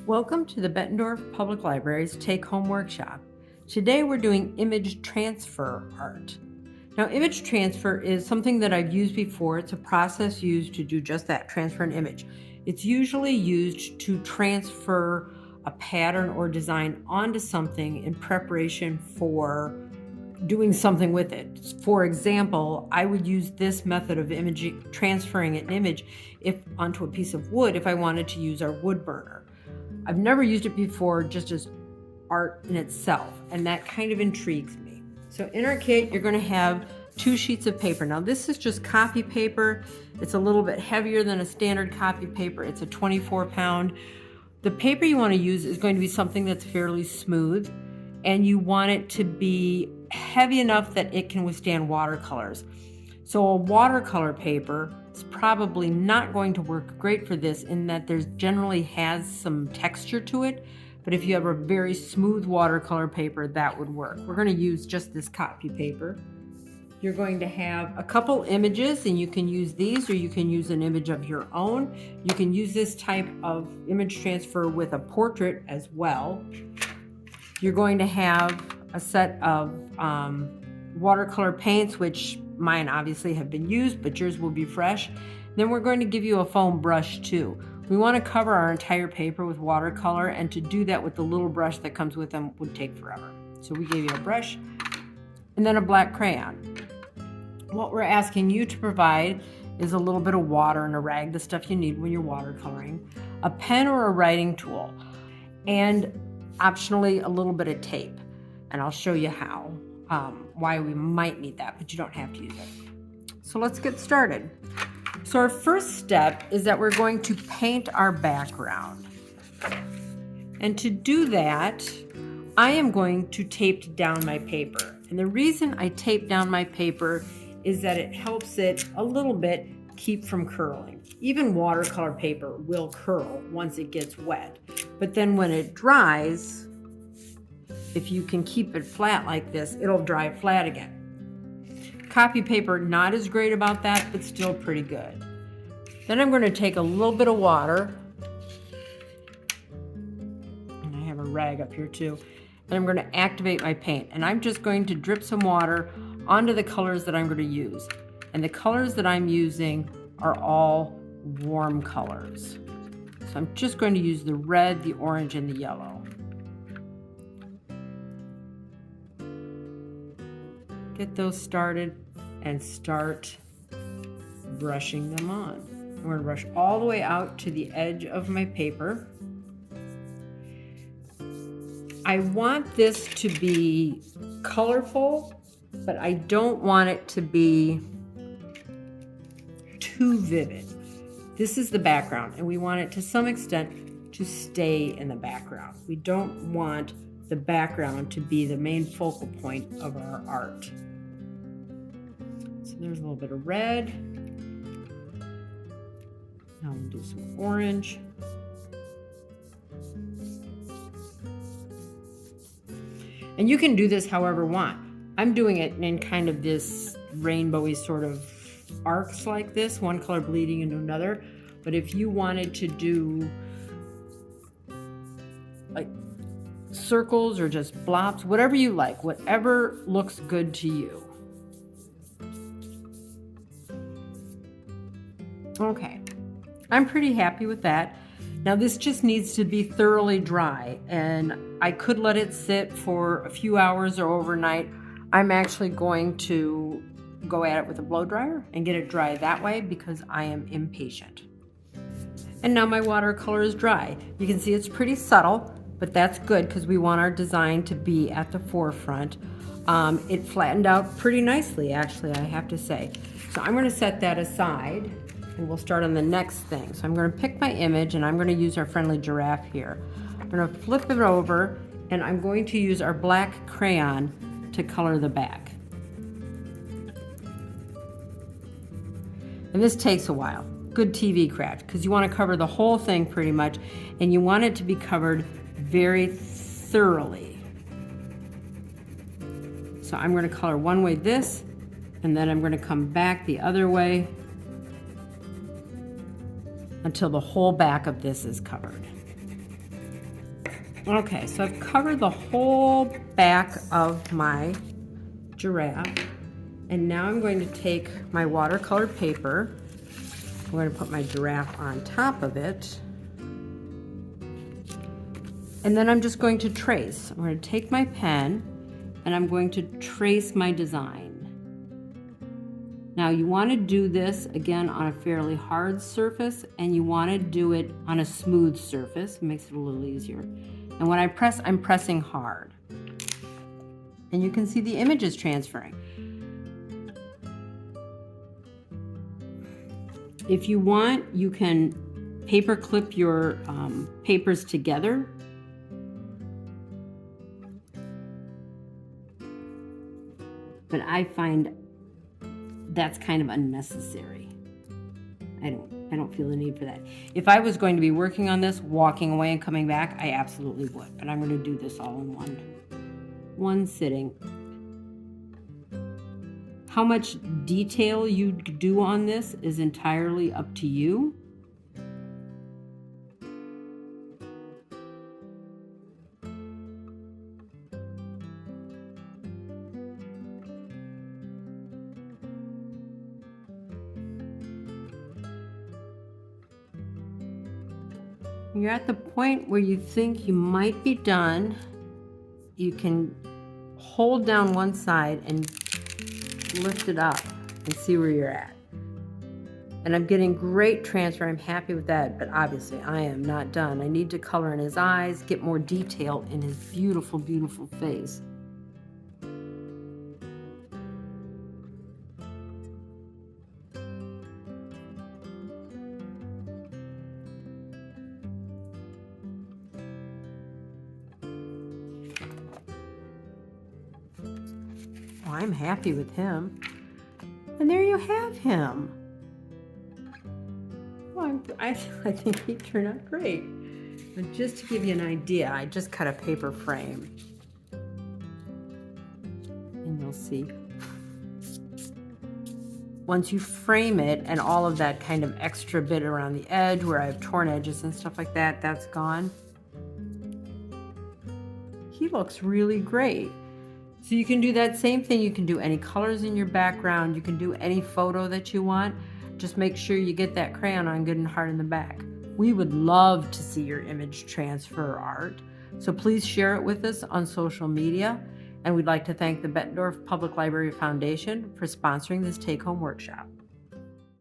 Welcome to the Bettendorf Public Library's Take-Home Workshop. Today we're doing image transfer art. Now, image transfer is something that I've used before. It's a process used to do just that, transfer an image. It's usually used to transfer a pattern or design onto something in preparation for doing something with it. For example, I would use this method of transferring an image onto a piece of wood if I wanted to use our wood burner. I've never used it before just as art in itself, and that kind of intrigues me. So in our kit, you're going to have 2 sheets of paper. Now this is just copy paper. It's a little bit heavier than a standard copy paper. It's a 24-pound. The paper you want to use is going to be something that's fairly smooth, and you want it to be heavy enough that it can withstand watercolors. So a watercolor paper is probably not going to work great for this in that there's generally has some texture to it, but if you have a very smooth watercolor paper, that would work. We're going to use just this copy paper. You're going to have a couple images, and you can use these or you can use an image of your own. You can use this type of image transfer with a portrait as well. You're going to have a set of watercolor paints, which mine obviously have been used, but yours will be fresh. Then we're going to give you a foam brush too. We want to cover our entire paper with watercolor, and to do that with the little brush that comes with them would take forever. So we gave you a brush and then a black crayon. What we're asking you to provide is a little bit of water and a rag, the stuff you need when you're watercoloring, a pen or a writing tool, and optionally a little bit of tape. And I'll show you how. Why we might need that, but you don't have to use it. So let's get started. So our first step is that we're going to paint our background. And to do that, I am going to tape down my paper. And the reason I tape down my paper is that it helps it a little bit keep from curling. Even watercolor paper will curl once it gets wet. But then when it dries, if you can keep it flat like this, it'll dry flat again. Copy paper, not as great about that, but still pretty good. Then I'm going to take a little bit of water, and I have a rag up here too, and I'm going to activate my paint. And I'm just going to drip some water onto the colors that I'm going to use. And the colors that I'm using are all warm colors. So I'm just going to use the red, the orange, and the yellow. Get those started and start brushing them on. I'm going to brush all the way out to the edge of my paper. I want this to be colorful, but I don't want it to be too vivid. This is the background, and we want it to some extent to stay in the background. We don't want the background to be the main focal point of our art. So there's a little bit of red. Now we'll do some orange. And you can do this however you want. I'm doing it in kind of this rainbowy sort of arcs like this, one color bleeding into another. But if you wanted to do like circles or just blobs, whatever you like, whatever looks good to you. Okay, I'm pretty happy with that. Now this just needs to be thoroughly dry, and I could let it sit for a few hours or overnight. I'm actually going to go at it with a blow dryer and get it dry that way because I am impatient. And now my watercolor is dry. You can see it's pretty subtle, but that's good because we want our design to be at the forefront. It flattened out pretty nicely, actually, I have to say. So I'm going to set that aside, and we'll start on the next thing. So I'm going to pick my image, and I'm going to use our friendly giraffe here. I'm going to flip it over, and I'm going to use our black crayon to color the back. And this takes a while. Good TV craft, because you want to cover the whole thing pretty much, and you want it to be covered very thoroughly. So I'm going to color one way this, and then I'm going to come back the other way until the whole back of this is covered. Okay, so I've covered the whole back of my giraffe, and now I'm going to take my watercolor paper. I'm going to put my giraffe on top of it, and then I'm just going to trace. I'm going to take my pen and I'm going to trace my design. Now you want to do this again on a fairly hard surface, and you want to do it on a smooth surface. It makes it a little easier. And when I press, I'm pressing hard. And you can see the image is transferring. If you want, you can paper clip your papers together. But I find that's kind of unnecessary. I don't feel the need for that. If I was going to be working on this, walking away and coming back, I absolutely would. But I'm going to do this all in one sitting. How much detail you do on this is entirely up to you. You're at the point where you think you might be done. You can hold down one side and lift it up and see where you're at. And I'm getting great transfer. I'm happy with that, but obviously I am not done. I need to color in his eyes, get more detail in his beautiful, beautiful face. Oh, I'm happy with him. And there you have him. Well, I think he turned out great. But just to give you an idea, I just cut a paper frame. And you'll see. Once you frame it and all of that kind of extra bit around the edge where I have torn edges and stuff like that, that's gone. He looks really great. So you can do that same thing. You can do any colors in your background. You can do any photo that you want. Just make sure you get that crayon on good and hard in the back. We would love to see your image transfer art. So please share it with us on social media. And we'd like to thank the Bettendorf Public Library Foundation for sponsoring this take-home workshop.